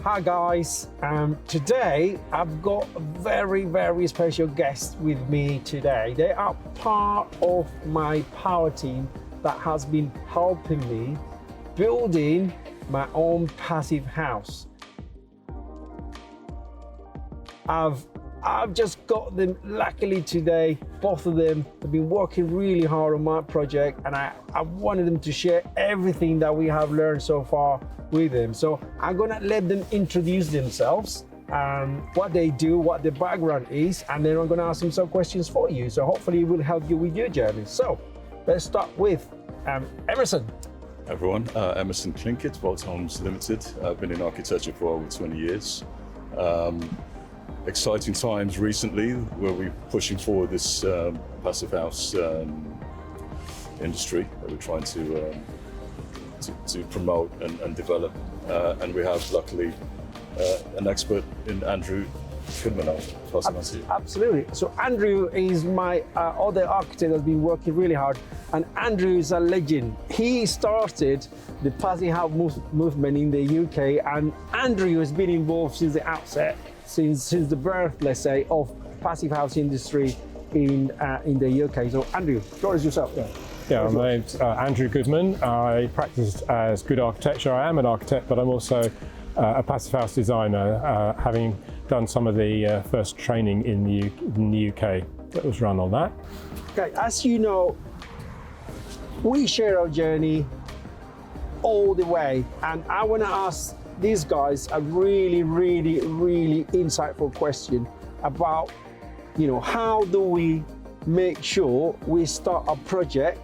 Hi guys, today I've got a very special guest with me today. They are part of my power team that has been helping me building my own passive house. I've just got them luckily today, both of them have been working really hard on my project, and I wanted them to share everything that we have learned so far with them. So I'm gonna let them introduce themselves, what they do, what their background is, and then I'm gonna ask them some questions for you. So hopefully it will help you with your journey. So let's start with Emerson. Everyone, Emerson Klinkert, Volt Homes Limited. I've been in architecture for over 20 years. Exciting times recently where we're pushing forward this passive house industry that we're trying to promote and develop. And we have luckily an expert in Andrew Goodman. I'll pass it on to you. Absolutely. So Andrew is my other architect that's been working really hard, and Andrew is a legend. He started the passive house movement in the UK, and Andrew has been involved since the outset, since the birth, let's say, of passive house industry in the UK. So Andrew, introduce yourself. Yeah, my name's Andrew Goodman. I practice as good architecture. I am an architect, but I'm also a passive house designer, having done some of the first training in the UK that was run on that. Okay, as you know, we share our journey all the way, and I want to ask these guys a really insightful question about, how do we make sure we start a project,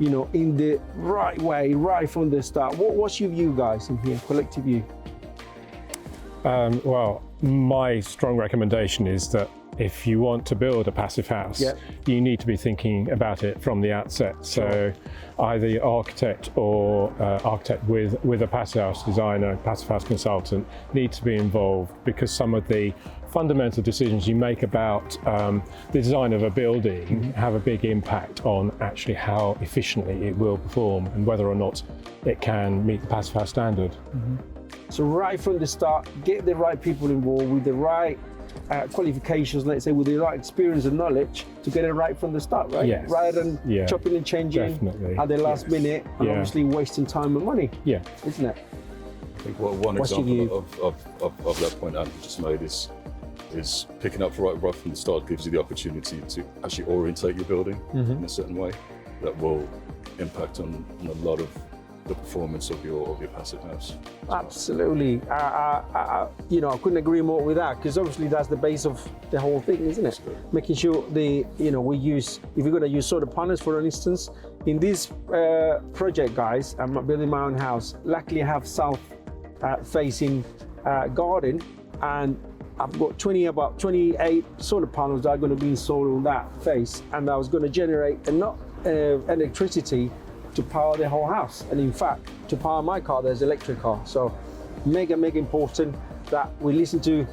in the right way, right from the start. What's your view, guys, in here, collective view? Well, my strong recommendation is that if you want to build a passive house, you need to be thinking about it from the outset. So either your architect or architect with a passive house designer, passive house consultant need to be involved, because some of the fundamental decisions you make about the design of a building have a big impact on actually how efficiently it will perform and whether or not it can meet the passive house standard. So right from the start, get the right people involved with the right qualifications, let's say, with the right experience and knowledge to get it right from the start, right? Yes. Rather than chopping and changing at the last minute and obviously wasting time and money. Yeah. Isn't it? I think one example of that point Andrew just made is picking up right from the start gives you the opportunity to actually orientate your building in a certain way that will impact on a lot of the performance of your passive house. Absolutely. I couldn't agree more with that, because obviously that's the base of the whole thing, isn't it? Absolutely. Making sure we use, if we're going to use solar panels, for instance, in this project, guys, I'm building my own house. Luckily, I have south facing garden, and I've got about 28 solar panels that are going to be installed on that face, and I was going to generate enough electricity to power the whole house. And in fact, to power my car, there's an electric car. So mega important that we listen to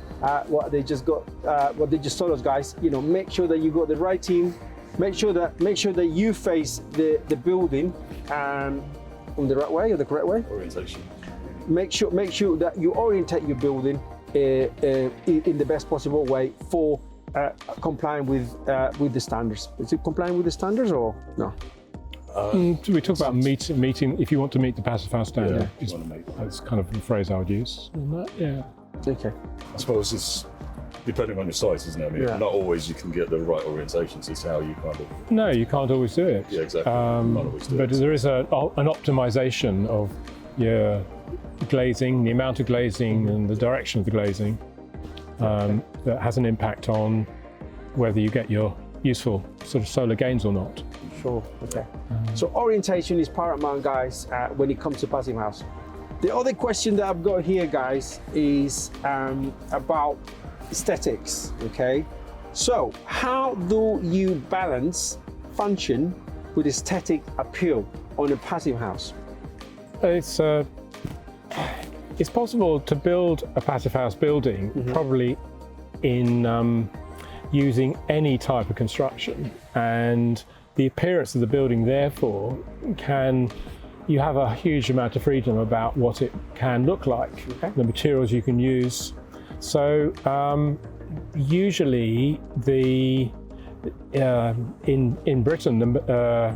what they just told us, guys. Make sure that you got the right team. Make sure that you face the building in the right way, or the correct way. Orientation. Make sure that you orientate your building in the best possible way for complying with the standards. Is it complying with the standards or no? We talk about meeting, if you want to meet the passive house standard. Yeah, That's kind of the phrase I would use. Yeah. Okay. I suppose it's depending on your site, isn't it? I mean, not always you can get the right orientations. It's how you kind of... No, you can't always do it. Yeah, exactly. Not always do but it. there is an optimization of your glazing, the amount of glazing and the direction of the glazing that has an impact on whether you get your useful sort of solar gains or not. Sure. Okay. So orientation is paramount, guys, when it comes to passive house. The other question that I've got here, guys, is about aesthetics. Okay. So how do you balance function with aesthetic appeal on a passive house? It's possible to build a passive house building probably in using any type of construction, and the appearance of the building therefore can you have a huge amount of freedom about what it can look like, the materials you can use. So usually in Britain, the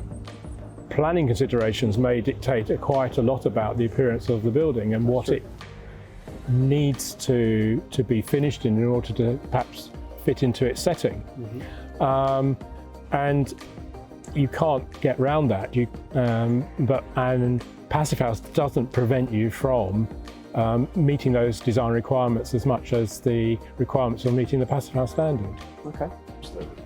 planning considerations may dictate quite a lot about the appearance of the building and what it needs to be finished in order to perhaps fit into its setting. And you can't get around that. And Passive House doesn't prevent you from meeting those design requirements as much as the requirements of meeting the Passive House standard. Okay. Absolutely.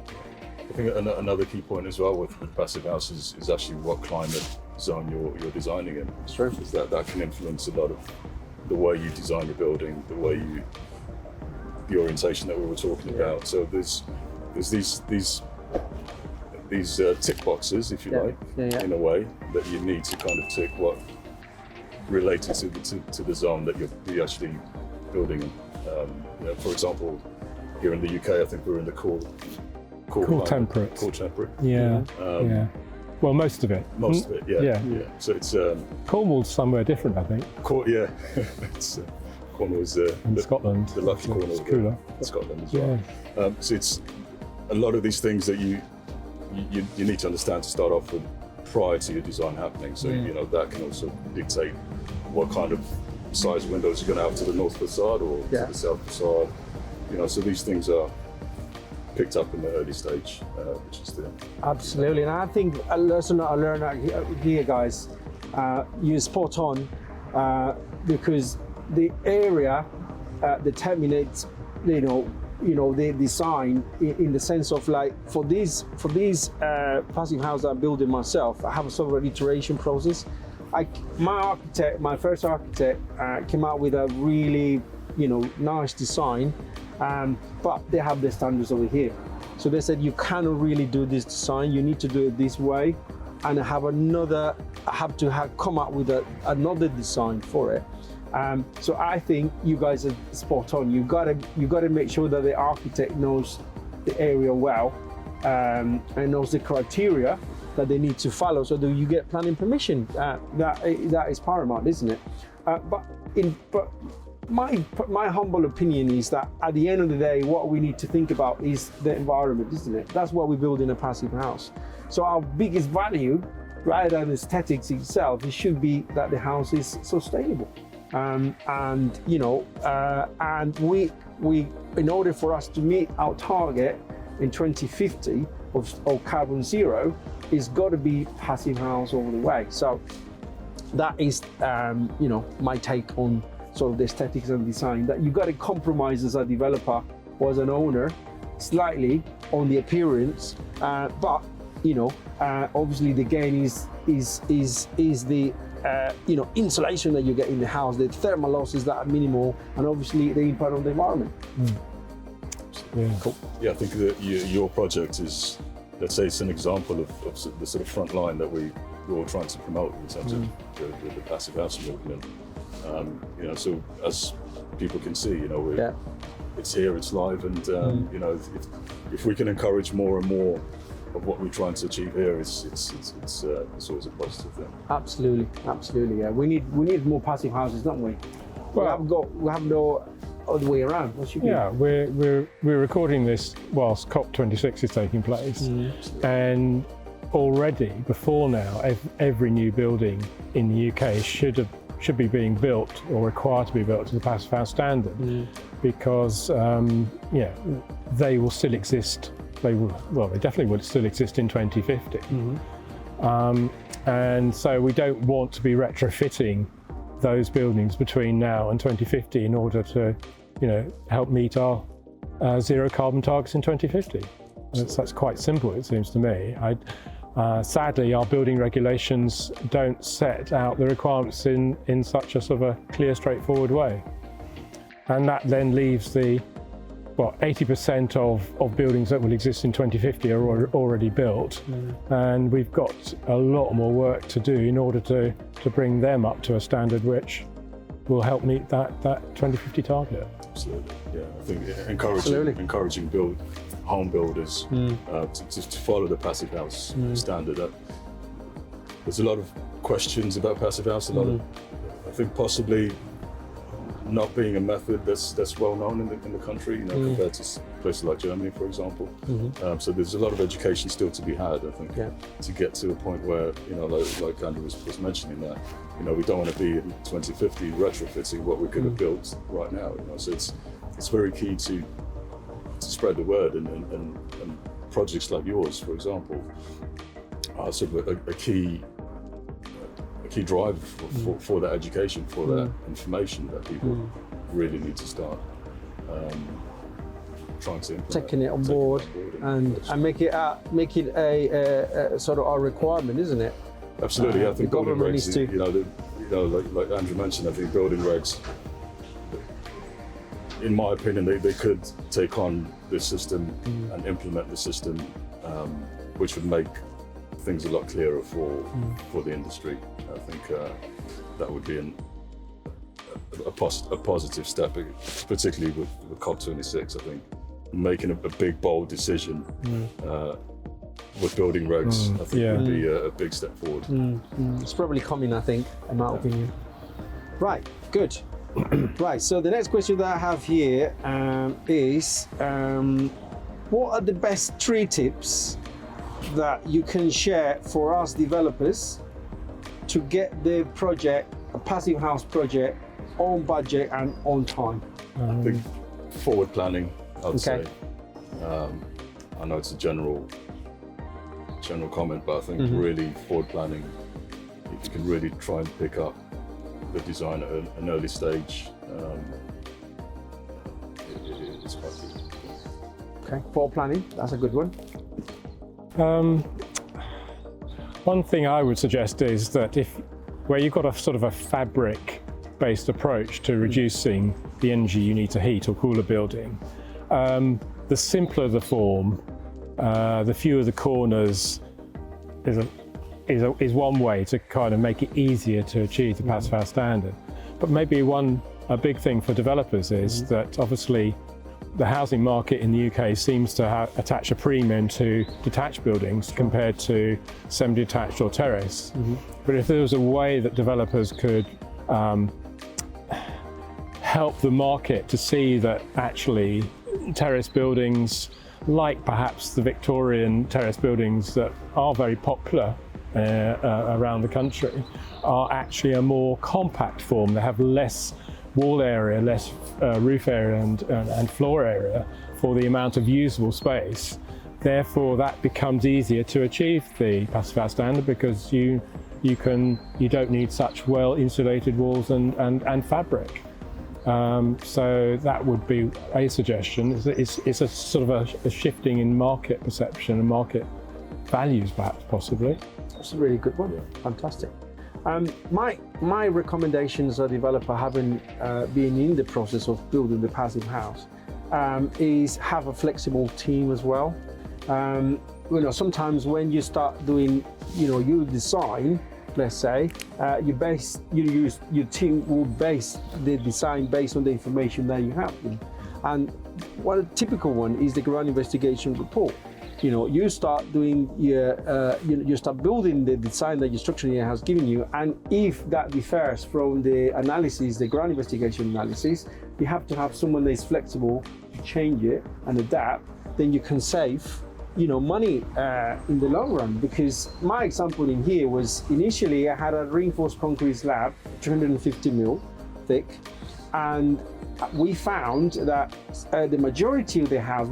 I think another key point as well with Passive House is actually what climate zone you're designing in. That's true. Because that can influence a lot of the way you design your building, the orientation that we were talking about. So there's these tick boxes, if you like, in a way that you need to kind of tick what related to the zone that you're actually building in. You know, for example, here in the UK, I think we're in the cool temperate. Cool temperate. Yeah. Well, most of it. Most of it, yeah. So it's Cornwall's somewhere different, I think. It's Cornwall's in Scotland. The lucky corner of Scotland as well. So it's a lot of these things that you need to understand to start off with prior to your design happening. So you know that can also dictate what kind of size windows you're going to have to the north facade or to the south facade. You know, so these things are picked up in the early stage, which is the Absolutely, and I think a lesson I learned here, guys, you're spot on, because the area determines, you know, the design in the sense of like for these passive houses I'm building myself, I have a sort of an iteration process. My first architect came out with a really, you know, nice design, but they have the standards over here. So they said you cannot really do this design. You need to do it this way, and I have to come up with another design for it. So I think you guys are spot on. You gotta make sure that the architect knows the area well, and knows the criteria that they need to follow, so that you get planning permission. That is paramount, isn't it? But my humble opinion is that at the end of the day, what we need to think about is the environment, isn't it? That's what we build in a passive house. So our biggest value, rather than aesthetics itself, it should be that the house is sustainable. And you know, and we in order for us to meet our target in 2050 of carbon zero, it's got to be passive house all the way. So that is, you know, my take on sort of the aesthetics and design, that you got to compromise as a developer or as an owner slightly on the appearance, but you know, obviously the gain is the you know, insulation that you get in the house, the thermal losses that are minimal, and obviously the impact on the environment. Yeah. Cool. Yeah, I think that your project is, let's say, it's an example of the sort of front line that we're all trying to promote in terms of the passive house movement. You know, so as people can see, you know, it's here, it's live, and you know, if we can encourage more and more of what we're trying to achieve here, it's always a positive thing. Absolutely, yeah. We need more passive houses, don't we? Well, we have no other way around. What should be? Yeah, we're recording this whilst COP26 is taking place, and already before now, every new building in the UK should be being built or required to be built to the passive house standard, because yeah, they will still exist. They definitely will still exist in 2050. And so we don't want to be retrofitting those buildings between now and 2050 in order to, you know, help meet our zero carbon targets in 2050. That's quite simple, it seems to me. Sadly, our building regulations don't set out the requirements in such a sort of a clear, straightforward way. And that then leaves 80% of buildings that will exist in 2050 are already built, and we've got a lot more work to do in order to bring them up to a standard which will help meet that 2050 target. Absolutely, yeah. I think encouraging home builders to follow the passive house standard. There's a lot of questions about Passive House. A lot of, I think possibly not being a method that's well known in the country, you know, compared to places like Germany, for example. So there's a lot of education still to be had, I think, to get to a point where, you know, like Andrew was mentioning that, you know, we don't want to be in 2050 retrofitting what we could have built right now. You know, so it's very key to spread the word, and projects like yours, for example, are sort of a key driver for that education, for that information that people really need to start trying to implement. Taking it on board and make it a sort of our requirement, isn't it? Absolutely. I think the building government regs, needs to, you know, like Andrew mentioned, I think building regs, in my opinion, they could take on this system and implement the system, which would make things a lot clearer for the industry. I think that would be a positive step, particularly with COP26. I think making a big, bold decision with building regs, I think would be a big step forward. It's probably coming, I think, in my opinion. Right, good. Right, so the next question that I have here is, what are the best 3 tips that you can share for us developers to get the project, a Passive House project, on budget and on time? I think forward planning, I would say. I know it's a general comment, but I think really forward planning, if you can really try and pick up the design at an early stage, it's quite key. Okay, forward planning, that's a good one. One thing I would suggest is that where you've got a sort of a fabric-based approach to reducing the energy you need to heat or cool a building, the simpler the form, the fewer the corners is one way to kind of make it easier to achieve the Passive House standard. But maybe a big thing for developers is that obviously the housing market in the UK seems to attach a premium to detached buildings compared to semi-detached or terrace. But if there was a way that developers could help the market to see that actually terrace buildings, like perhaps the Victorian terrace buildings that are very popular around the country, are actually a more compact form. They have less wall area, less roof area and floor area for the amount of usable space. Therefore, that becomes easier to achieve the Passive House standard, because you don't need such well insulated walls and fabric. So that would be a suggestion. It's a sort of a shifting in market perception and market values, perhaps, possibly. That's a really good one. Yeah. Fantastic. My recommendation as a developer, having been in the process of building the Passive House, is have a flexible team as well. You know, sometimes when you start doing, you design, let's say, your team will base the design based on the information that you have. And one typical one is the ground investigation report. You start doing you start building the design that your structural engineer has given you, and if that differs from the analysis, the ground investigation analysis, you have to have someone that is flexible to change it and adapt. Then you can save, money in the long run. Because my example in here was, initially I had a reinforced concrete slab, 350 mil thick, and we found that the majority of the house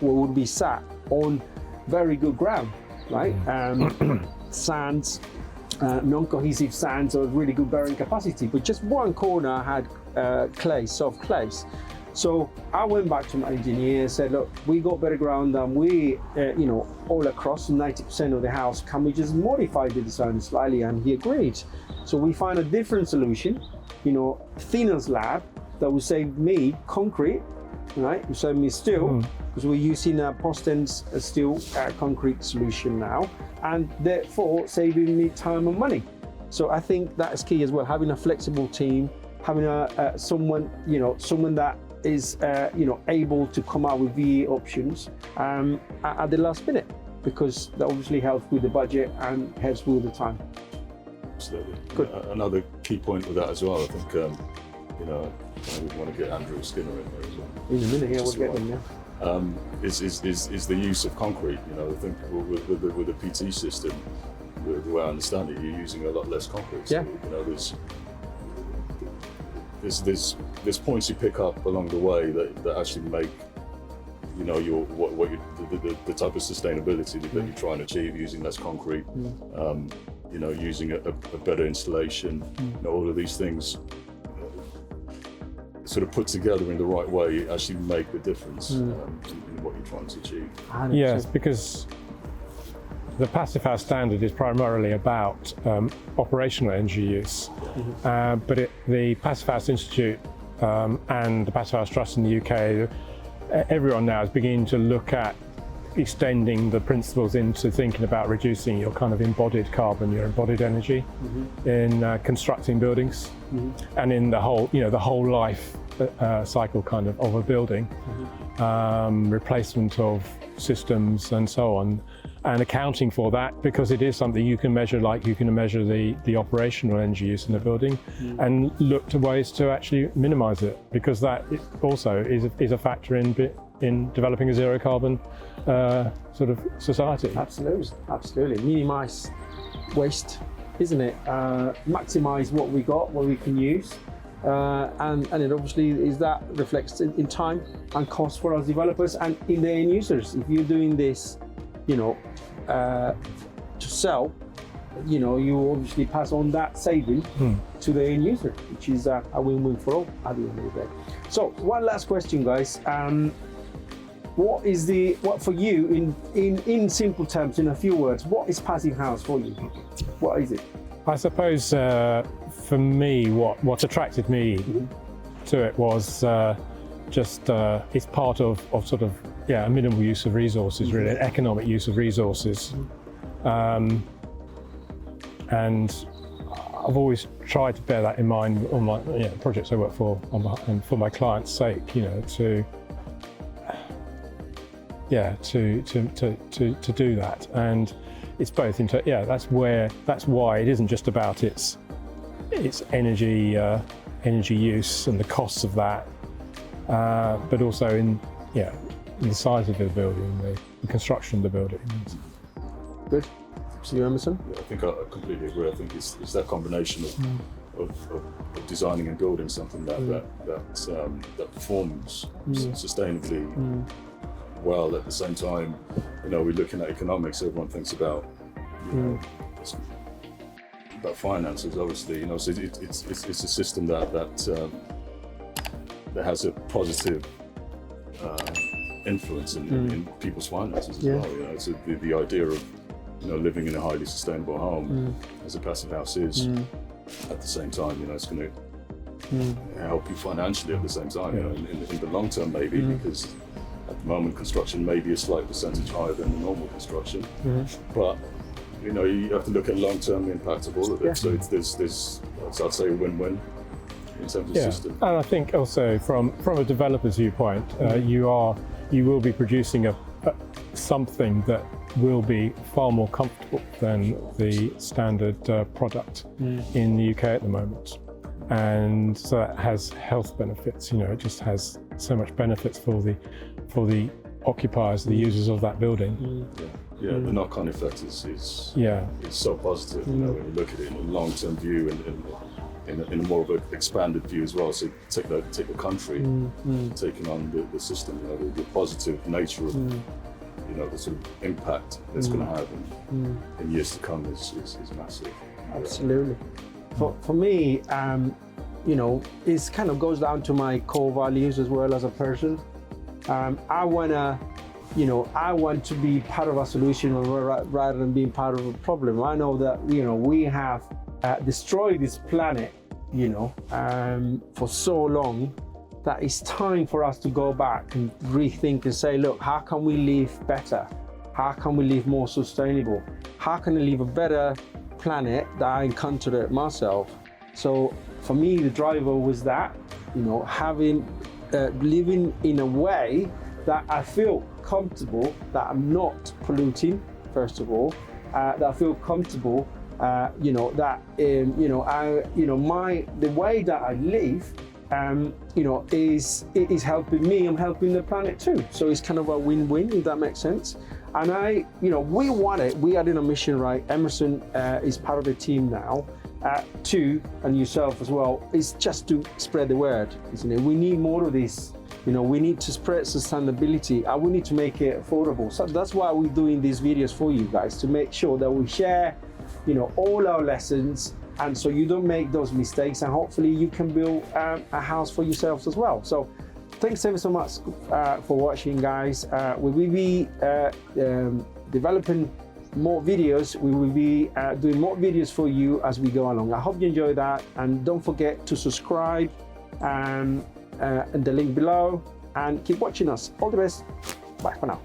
would be sat on very good ground, right? Sands, non-cohesive sands of really good bearing capacity, but just one corner had soft clays. So I went back to my engineer and said, look, we got better ground than we, all across 90% of the house. Can we just modify the design slightly? And he agreed. So we found a different solution, thinner slab that would save me concrete, right? It save me steel, because we're using a post-ends steel concrete solution now, and therefore saving me time and money. So I think that is key as well, having a flexible team, having someone that is able to come out with VE options at the last minute, because that obviously helps with the budget and helps with the time. Absolutely. Good. Another key point with that as well, I think, we want to get Andrew Skinner in there as well. In a minute, yeah, we'll get them, Is the use of concrete. I think with the PT system, the way I understand it, you're using a lot less concrete. So, there's points you pick up along the way that actually make the type of sustainability that you're trying to achieve using less concrete. Using a better installation. All of these things sort of put together in the right way actually make the difference in what you're trying to achieve. 100%. Yes, because the Passive House standard is primarily about operational energy use, but the Passive House Institute and the Passive House Trust in the UK, everyone now is beginning to look at extending the principles into thinking about reducing your kind of embodied carbon, your embodied energy in constructing buildings and in the whole life cycle kind of a building, replacement of systems and so on, and accounting for that, because it is something you can measure, like you can measure the operational energy use in the building and look to ways to actually minimize it, because that also is a factor in developing a zero carbon sort of society. Absolutely. Minimize waste, isn't it? Maximize what we got, what we can use. And it obviously is that reflects in time and cost for us developers and in the end users. If you're doing this, to sell, you obviously pass on that saving to the end user, which is a win-win for all at the end of the day. So one last question, guys. What for you in simple terms, in a few words, what is Passive House for you? What is it? I suppose for me, what attracted me to it was it's part of sort of a minimal use of resources, really, economic use of resources, and I've always tried to bear that in mind on my projects I work for, and for my clients' sake, to do that. And it's both that's why it isn't just about its energy use and the costs of that, but also in the size of the building, the construction of the building. Good. So you, Emerson? Yeah, I think I completely agree. I think it's that combination of designing and building something that performs sustainably well. At the same time, we're looking at economics. Everyone thinks about finances, obviously. So it's a system that has a positive influence in people's finances as well. So the idea of living in a highly sustainable home, as a Passive House is, at the same time, it's going to help you financially at the same time. In the long term, maybe, because at the moment construction may be a slight percentage higher than the normal construction, but you have to look at long-term impact of all of it. So there's I'd say a win-win in terms of system. And I think also from a developer's viewpoint, you will be producing something that will be far more comfortable than the standard product in the UK at the moment. And so that has health benefits. It just has so much benefits for the occupiers, the users of that building. The knock-on effect is so positive. When you look at it in a long-term view and in a more of an expanded view as well. So take the country, taking on the system. The positive nature of the sort of impact it's going to have in years to come is massive. Absolutely. For me, it kind of goes down to my core values as well as a person. I want to be part of a solution rather than being part of a problem. I know that we have destroyed this planet for so long that it's time for us to go back and rethink and say, look, how can we live better? How can we live more sustainable? How can I live a better planet that I encountered it myself? So for me, the driver was that, having living in a way that I feel comfortable, that I'm not polluting, first of all, that I feel comfortable you know, that the way that I live, you know, is helping me. I'm helping the planet too. So it's kind of a win-win, if that makes sense. And we want it. We are in a mission, right? Emerson is part of the team now. Too, and yourself as well, is just to spread the word, isn't it? We need more of this. You know, we need to spread sustainability, and we need to make it affordable. So that's why we're doing these videos for you guys, to make sure that we share, you know, all our lessons, and so you don't make those mistakes, and hopefully you can build a house for yourselves as well. So thanks ever so much for watching, guys. We will be developing more videos. We will be doing more videos for you as we go along. I hope you enjoy that, and don't forget to subscribe and the link below, and keep watching us. All the best. Bye for now.